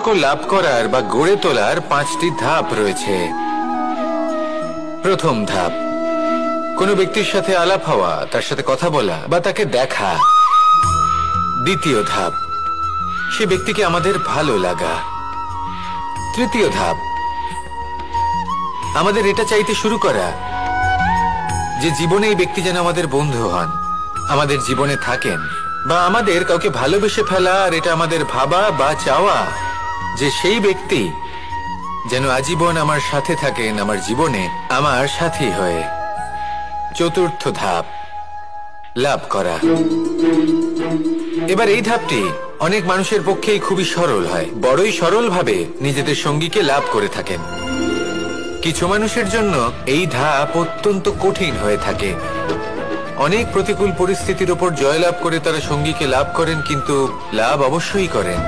সম্পর্ক লাভ করার বা গড়ে তোলার 5টি ধাপ রয়েছে। প্রথম ধাপ, কোনো ব্যক্তির সাথে আলাপ হওয়া, তার সাথে কথা বলা বা তাকে দেখা। দ্বিতীয় ধাপ, সে ব্যক্তিকে আমাদের ভালো লাগা। তৃতীয় ধাপ, আমাদের এটা চাইতে শুরু করা যে জীবনে এই ব্যক্তি যেন আমাদের বন্ধু হন, আমাদের জীবনে থাকেন, বা আমাদের কাউকে ভালোবেসে ফেলা আর এটা আমাদের ভাবা বা চাওয়া যে সেই ব্যক্তি যেন আজীবন আমার সাথে থাকেন, আমার জীবনে আমার সাথী হয়ে। চতুর্থ ধাপ, লাভ করা। এবার এই ধাপটি অনেক মানুষের পক্ষেই খুবই সরল হয়, বড়ই সরলভাবে নিজেদের সঙ্গীকে লাভ করে থাকেন। কিছু মানুষের জন্য এই ধাপ অত্যন্ত কঠিন হয়ে থাকে। অনেক প্রতিকূল পরিস্থিতির উপর জয়লাভ করে তারা সঙ্গীকে লাভ করেন, কিন্তু লাভ অবশ্যই করেন।